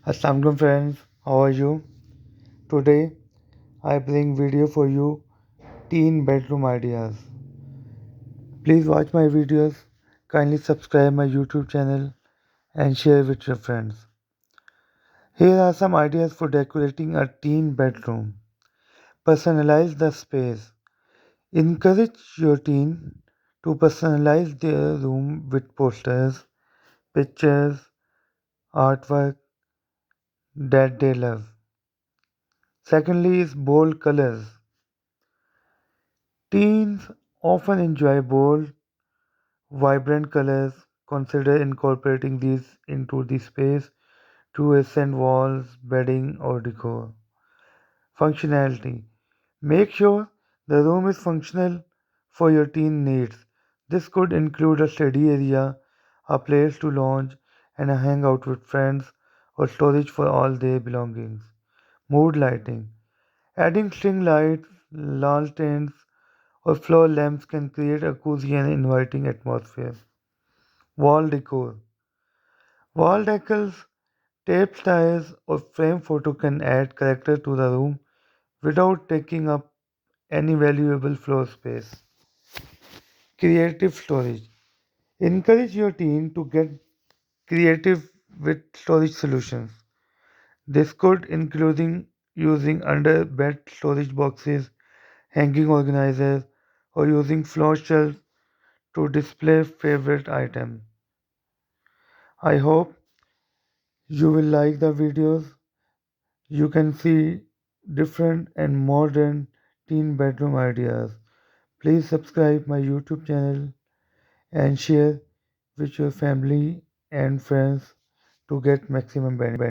Assalamualaikum friends, how are you? Today I bring video for you teen bedroom ideas. Please watch my videos, kindly subscribe my YouTube channel and share with your friends. Here are some ideas for decorating a teen bedroom. Personalize the space. Encourage your teen to personalize their room with posters, pictures, artwork that they love. Secondly is bold colors. Teens often enjoy bold, vibrant colors. Consider incorporating these into the space to accent walls, bedding, or decor. Functionality. Make sure the room is functional for your teen needs. This could include a study area, a place to lounge, and a hangout with friends, or storage for all their belongings. Mood lighting. Adding string lights, lanterns, or floor lamps can create a cozy and inviting atmosphere. Wall decor. Wall decals, tape styles, or frame photo can add character to the room without taking up any valuable floor space. Creative storage. Encourage your teen to get creative with storage solutions. This could including using under bed storage boxes, hanging organizers, or using floor shelves to display favorite items. I hope you will like the videos. You can see different and modern teen bedroom ideas. Please subscribe my YouTube channel and share with your family and friends to get maximum benefit.